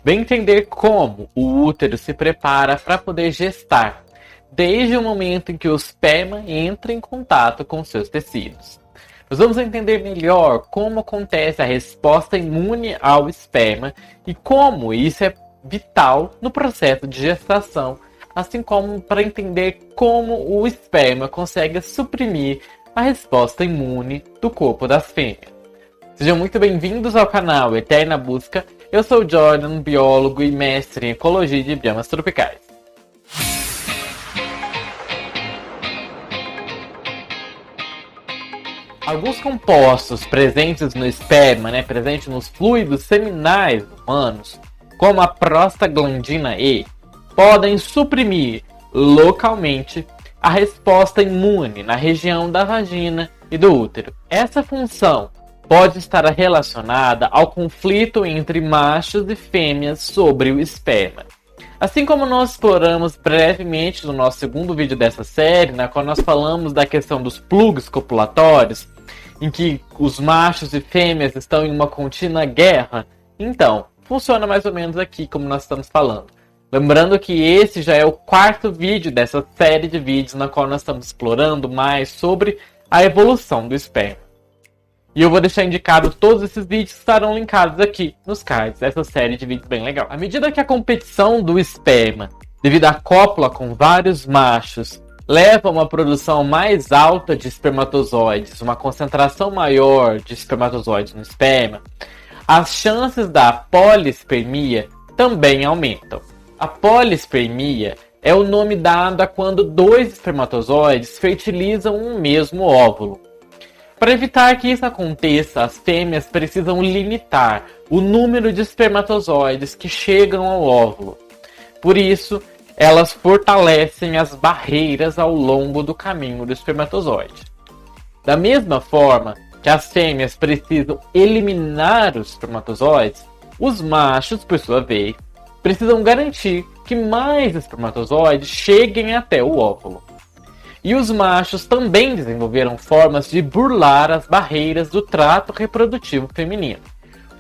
Vem entender como o útero se prepara para poder gestar, desde o momento em que o esperma entra em contato com seus tecidos. Nós vamos entender melhor como acontece a resposta imune ao esperma e como isso é vital no processo de gestação, assim como para entender como o esperma consegue suprimir a resposta imune do corpo das fêmeas. Sejam muito bem-vindos ao canal Eterna Busca. Eu sou o Jordan, biólogo e mestre em ecologia de biomas tropicais. Alguns compostos presentes no esperma, presentes nos fluidos seminais humanos, como a prostaglandina E, podem suprimir localmente a resposta imune na região da vagina e do útero. Essa função pode estar relacionada ao conflito entre machos e fêmeas sobre o esperma. Assim como nós exploramos brevemente no nosso segundo vídeo dessa série, na qual nós falamos da questão dos plugs copulatórios, em que os machos e fêmeas estão em uma contínua guerra, então, funciona mais ou menos aqui como nós estamos falando. Lembrando que esse já é o quarto vídeo dessa série de vídeos na qual nós estamos explorando mais sobre a evolução do esperma. E eu vou deixar indicado todos esses vídeos que estarão linkados aqui nos cards dessa série de vídeos bem legal. À medida que a competição do esperma, devido à cópula com vários machos, leva a uma produção mais alta de espermatozoides, uma concentração maior de espermatozoides no esperma, as chances da polispermia também aumentam. A polispermia é o nome dado a quando dois espermatozoides fertilizam um mesmo óvulo. Para evitar que isso aconteça, as fêmeas precisam limitar o número de espermatozoides que chegam ao óvulo. Por isso, elas fortalecem as barreiras ao longo do caminho do espermatozoide. Da mesma forma que as fêmeas precisam eliminar os espermatozoides, os machos, por sua vez, precisam garantir que mais espermatozoides cheguem até o óvulo. E os machos também desenvolveram formas de burlar as barreiras do trato reprodutivo feminino.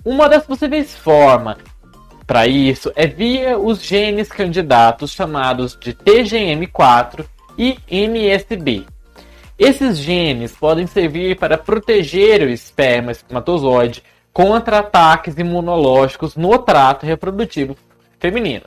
Uma das possíveis formas para isso é via os genes candidatos chamados de TGM4 e MSB. Esses genes podem servir para proteger o espermatozoide contra ataques imunológicos no trato reprodutivo feminino.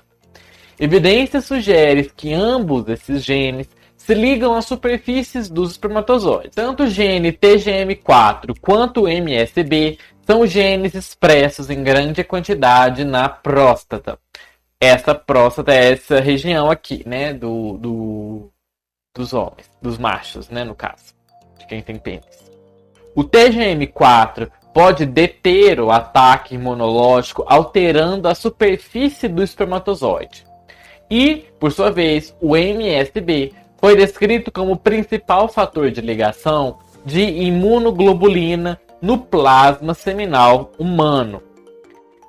Evidência sugere que ambos esses genes se ligam às superfícies dos espermatozoides. Tanto o gene TGM4 quanto o MSB são genes expressos em grande quantidade na próstata. Essa próstata é essa região aqui, dos homens, dos machos, no caso, de quem tem pênis. O TGM4 pode deter o ataque imunológico alterando a superfície do espermatozoide. E, por sua vez, o MSB foi descrito como o principal fator de ligação de imunoglobulina no plasma seminal humano.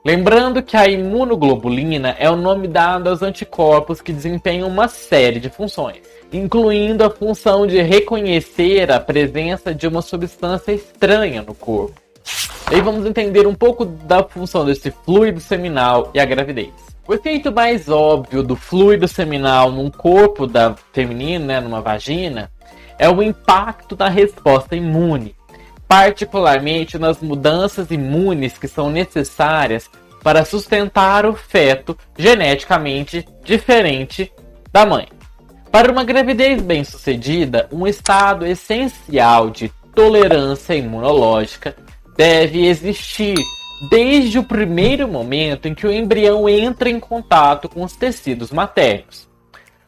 Lembrando que a imunoglobulina é o nome dado aos anticorpos que desempenham uma série de funções, incluindo a função de reconhecer a presença de uma substância estranha no corpo. Aí vamos entender um pouco da função desse fluido seminal e a gravidez. O efeito mais óbvio do fluido seminal num corpo feminino, numa vagina, é o impacto na resposta imune, particularmente nas mudanças imunes que são necessárias para sustentar o feto geneticamente diferente da mãe. Para uma gravidez bem-sucedida, um estado essencial de tolerância imunológica deve existir desde o primeiro momento em que o embrião entra em contato com os tecidos maternos,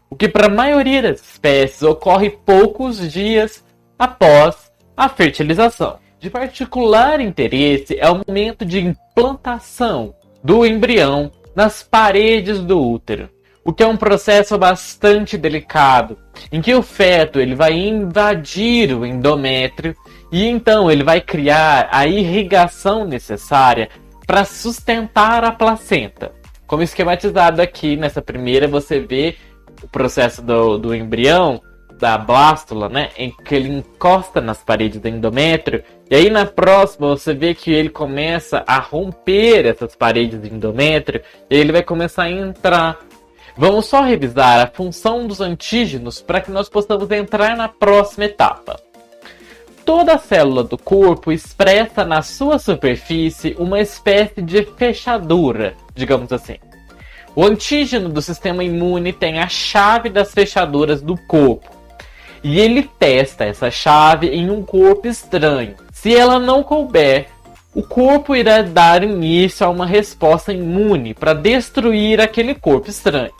o que para a maioria das espécies ocorre poucos dias após a fertilização. De particular interesse é o momento de implantação do embrião nas paredes do útero, o que é um processo bastante delicado, em que o feto ele vai invadir o endométrio e então ele vai criar a irrigação necessária para sustentar a placenta. Como esquematizado aqui nessa primeira, você vê o processo do embrião da blástula, né, em que ele encosta nas paredes do endométrio, e aí na próxima você vê que ele começa a romper essas paredes do endométrio, e aí ele vai começar a entrar. Vamos só revisar a função dos antígenos para que nós possamos entrar na próxima etapa. Toda célula do corpo expressa na sua superfície uma espécie de fechadura, digamos assim. O antígeno do sistema imune tem a chave das fechaduras do corpo, e ele testa essa chave em um corpo estranho. Se ela não couber, o corpo irá dar início a uma resposta imune para destruir aquele corpo estranho.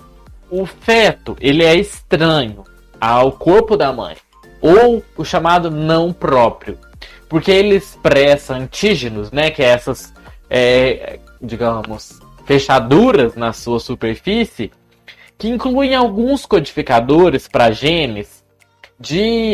O feto, ele é estranho ao corpo da mãe, ou o chamado não próprio, porque ele expressa antígenos, né, que é essas, digamos, fechaduras na sua superfície, que incluem alguns codificadores para genes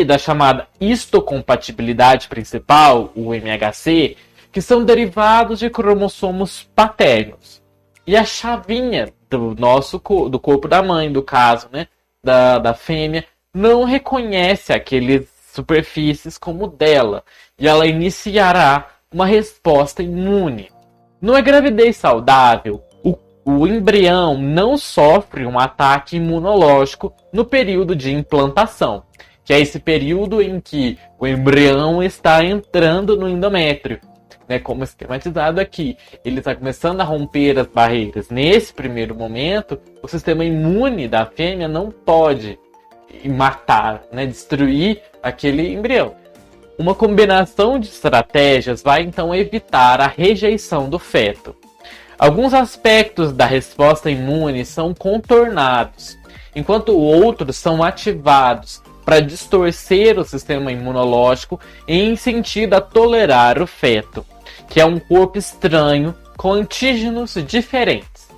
da chamada histocompatibilidade principal, o MHC, que são derivados de cromossomos paternos. E a chavinha do corpo da mãe, do caso, né, da fêmea, não reconhece aquelas superfícies como dela, e ela iniciará uma resposta imune. Numa gravidez saudável, o embrião não sofre um ataque imunológico no período de implantação, que é esse período em que o embrião está entrando no endométrio, né, como esquematizado aqui. Ele está começando a romper as barreiras. Nesse primeiro momento, o sistema imune da fêmea não pode matar, né, destruir aquele embrião. Uma combinação de estratégias vai então evitar a rejeição do feto. Alguns aspectos da resposta imune são contornados, enquanto outros são ativados para distorcer o sistema imunológico em sentido a tolerar o feto, que é um corpo estranho com antígenos diferentes.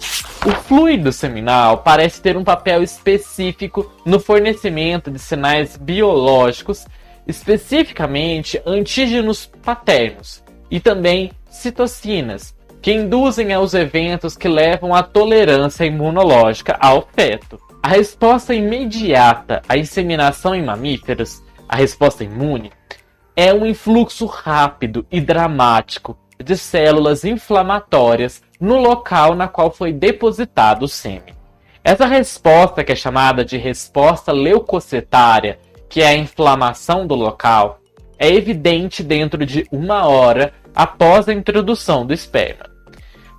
O fluido seminal parece ter um papel específico no fornecimento de sinais biológicos, especificamente antígenos paternos, e também citocinas, que induzem aos eventos que levam à tolerância imunológica ao feto. A resposta imediata à inseminação em mamíferos, a resposta imune, é um influxo rápido e dramático de células inflamatórias no local na qual foi depositado o sêmen. Essa resposta, que é chamada de resposta leucocitária, que é a inflamação do local, é evidente dentro de 1 hora após a introdução do esperma.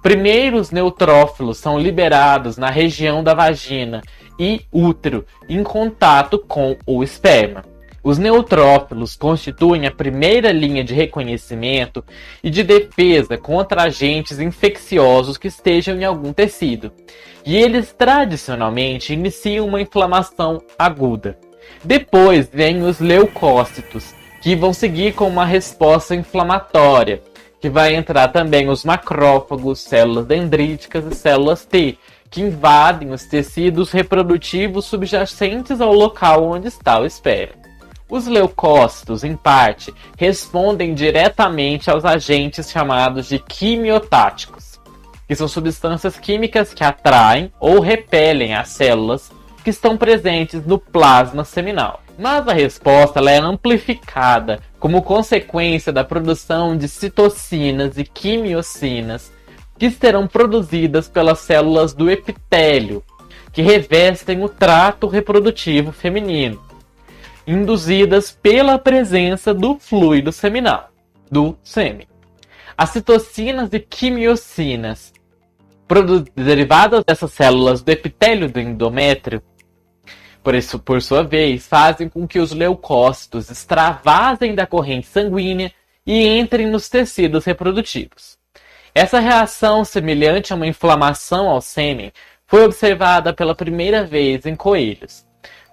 Primeiro, os neutrófilos são liberados na região da vagina e útero em contato com o esperma. Os neutrófilos constituem a primeira linha de reconhecimento e de defesa contra agentes infecciosos que estejam em algum tecido, e eles tradicionalmente iniciam uma inflamação aguda. Depois vêm os leucócitos, que vão seguir com uma resposta inflamatória, que vai entrar também os macrófagos, células dendríticas e células T, que invadem os tecidos reprodutivos subjacentes ao local onde está o esperma. Os leucócitos, em parte, respondem diretamente aos agentes chamados de quimiotáticos, que são substâncias químicas que atraem ou repelem as células que estão presentes no plasma seminal. Mas a resposta é amplificada como consequência da produção de citocinas e quimiocinas que serão produzidas pelas células do epitélio, que revestem o trato reprodutivo feminino, induzidas pela presença do fluido seminal, do sêmen. As citocinas e quimiocinas, derivadas dessas células do epitélio do endométrio, por sua vez, fazem com que os leucócitos extravasem da corrente sanguínea e entrem nos tecidos reprodutivos. Essa reação, semelhante a uma inflamação ao sêmen, foi observada pela primeira vez em coelhos,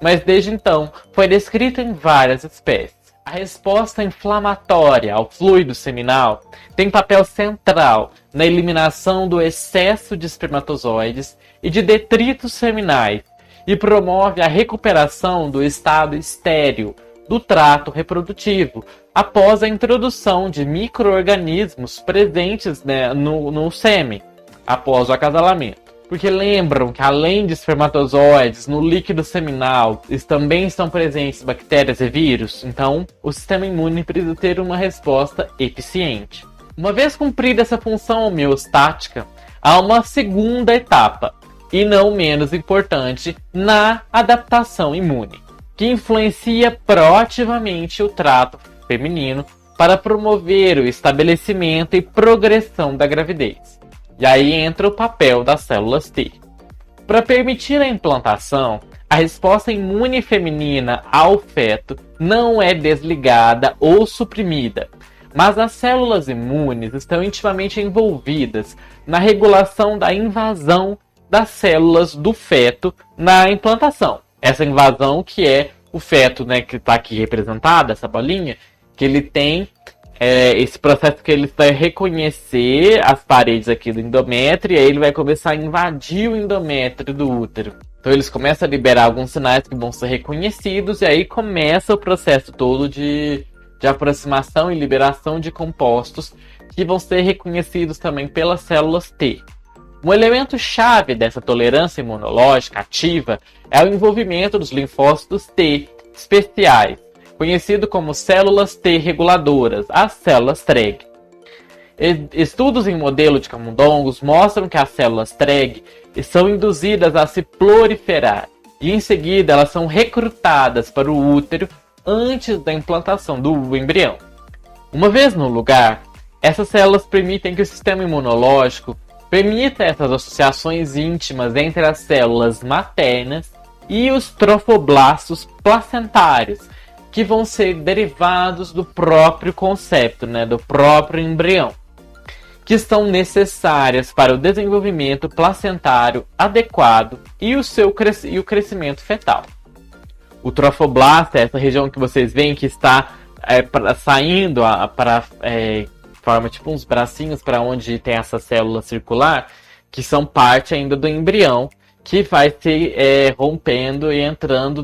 mas desde então foi descrita em várias espécies. A resposta inflamatória ao fluido seminal tem papel central na eliminação do excesso de espermatozoides e de detritos seminais e promove a recuperação do estado estéril do trato reprodutivo após a introdução de micro-organismos presentes, né, no sêmen após o acasalamento. Porque lembram que além de espermatozoides, no líquido seminal também estão presentes bactérias e vírus? Então, o sistema imune precisa ter uma resposta eficiente. Uma vez cumprida essa função homeostática, há uma segunda etapa, e não menos importante, na adaptação imune, que influencia proativamente o trato feminino para promover o estabelecimento e progressão da gravidez. E aí entra o papel das células T. Para permitir a implantação, a resposta imune feminina ao feto não é desligada ou suprimida, mas as células imunes estão intimamente envolvidas na regulação da invasão das células do feto na implantação. Essa invasão que é o feto, né, que está aqui representado, essa bolinha, que ele tem esse processo que ele vai reconhecer as paredes aqui do endométrio, e aí ele vai começar a invadir o endométrio do útero. Então eles começam a liberar alguns sinais que vão ser reconhecidos, e aí começa o processo todo de aproximação e liberação de compostos que vão ser reconhecidos também pelas células T. Um elemento chave dessa tolerância imunológica ativa é o envolvimento dos linfócitos T especiais, conhecido como células T reguladoras, as células TREG. Estudos em modelo de camundongos mostram que as células TREG são induzidas a se proliferar e em seguida elas são recrutadas para o útero antes da implantação do embrião. Uma vez no lugar, essas células permitem que o sistema imunológico permita essas associações íntimas entre as células maternas e os trofoblastos placentários, que vão ser derivados do próprio concepto, né, do próprio embrião, que são necessárias para o desenvolvimento placentário adequado e o crescimento fetal. O trofoblasto é essa região que vocês veem que está saindo para forma tipo uns bracinhos para onde tem essa célula circular, que são parte ainda do embrião, que vai se rompendo e entrando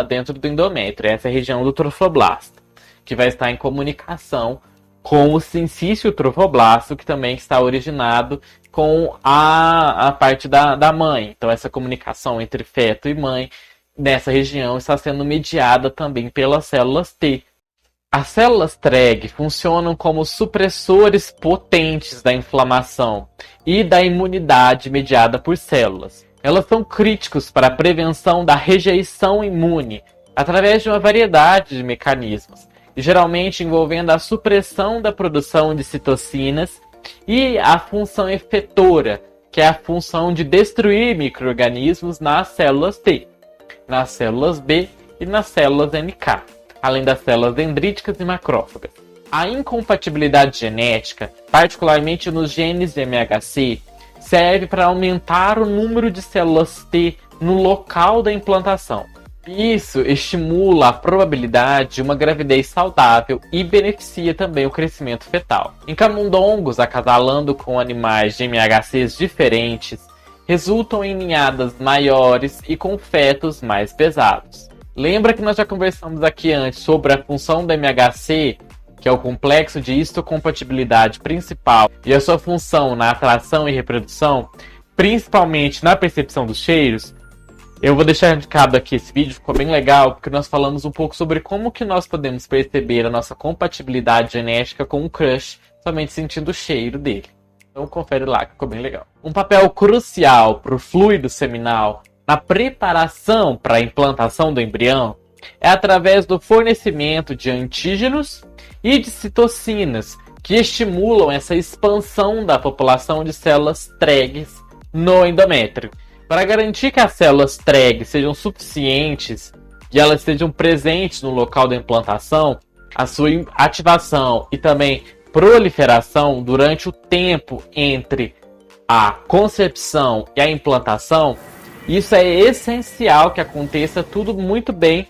dentro do endométrio. Essa é a região do trofoblasto, que vai estar em comunicação com o sincício trofoblasto, que também está originado com a parte da mãe. Então essa comunicação entre feto e mãe nessa região está sendo mediada também pelas células T. As células TREG funcionam como supressores potentes da inflamação e da imunidade mediada por células. Elas são críticos para a prevenção da rejeição imune através de uma variedade de mecanismos, geralmente envolvendo a supressão da produção de citocinas e a função efetora, que é a função de destruir micro-organismos nas células T, nas células B e nas células NK, além das células dendríticas e macrófagas. A incompatibilidade genética, particularmente nos genes de MHC, serve para aumentar o número de células T no local da implantação. Isso estimula a probabilidade de uma gravidez saudável e beneficia também o crescimento fetal. Em camundongos, acasalando com animais de MHCs diferentes, resultam em ninhadas maiores e com fetos mais pesados. Lembra que nós já conversamos aqui antes sobre a função do MHC, que é o complexo de histocompatibilidade principal, e a sua função na atração e reprodução, principalmente na percepção dos cheiros? Eu vou deixar indicado aqui esse vídeo, ficou bem legal, porque nós falamos um pouco sobre como que nós podemos perceber a nossa compatibilidade genética com um crush, somente sentindo o cheiro dele. Então confere lá, que ficou bem legal. Um papel crucial para o fluido seminal na preparação para a implantação do embrião é através do fornecimento de antígenos e de citocinas, que estimulam essa expansão da população de células TREGs no endométrio. Para garantir que as células TREG sejam suficientes e elas estejam presentes no local da implantação, a sua ativação e também proliferação durante o tempo entre a concepção e a implantação, isso é essencial que aconteça tudo muito bem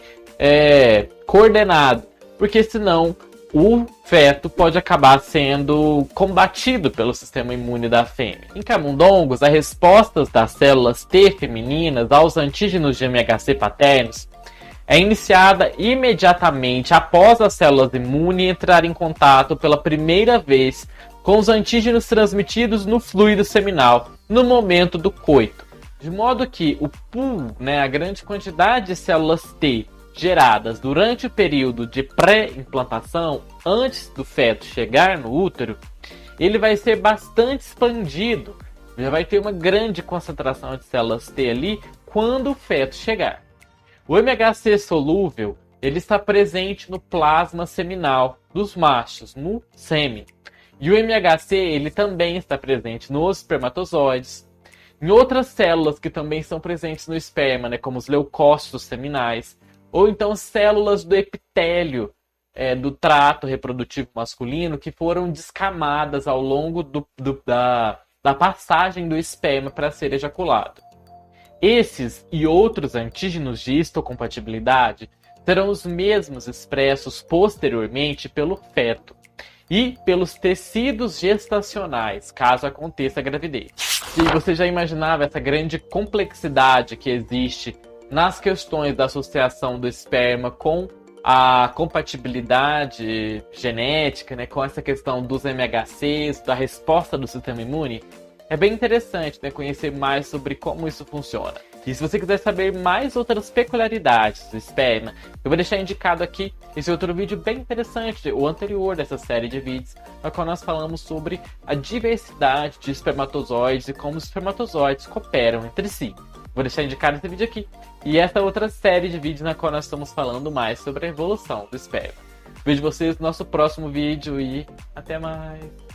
coordenado, porque senão o feto pode acabar sendo combatido pelo sistema imune da fêmea. Em camundongos, as respostas das células T femininas aos antígenos de MHC paternos é iniciada imediatamente após as células imunes entrarem em contato pela primeira vez com os antígenos transmitidos no fluido seminal no momento do coito. De modo que o pool, né, a grande quantidade de células T geradas durante o período de pré-implantação, antes do feto chegar no útero, ele vai ser bastante expandido. Já vai ter uma grande concentração de células T ali quando o feto chegar. O MHC solúvel, ele está presente no plasma seminal dos machos, no sêmen. E o MHC, ele também está presente nos espermatozoides, em outras células que também são presentes no esperma, né, como os leucócitos seminais, ou então células do epitélio do trato reprodutivo masculino que foram descamadas ao longo da passagem do esperma para ser ejaculado. Esses e outros antígenos de histocompatibilidade serão os mesmos expressos posteriormente pelo feto e pelos tecidos gestacionais, caso aconteça a gravidez. E você já imaginava essa grande complexidade que existe nas questões da associação do esperma com a compatibilidade genética, né, com essa questão dos MHCs, da resposta do sistema imune? É bem interessante, né, conhecer mais sobre como isso funciona. E se você quiser saber mais outras peculiaridades do esperma, eu vou deixar indicado aqui esse outro vídeo bem interessante, o anterior dessa série de vídeos, na qual nós falamos sobre a diversidade de espermatozoides e como os espermatozoides cooperam entre si. Vou deixar indicado esse vídeo aqui. E essa outra série de vídeos na qual nós estamos falando mais sobre a evolução do esperma. Vejo vocês no nosso próximo vídeo e até mais!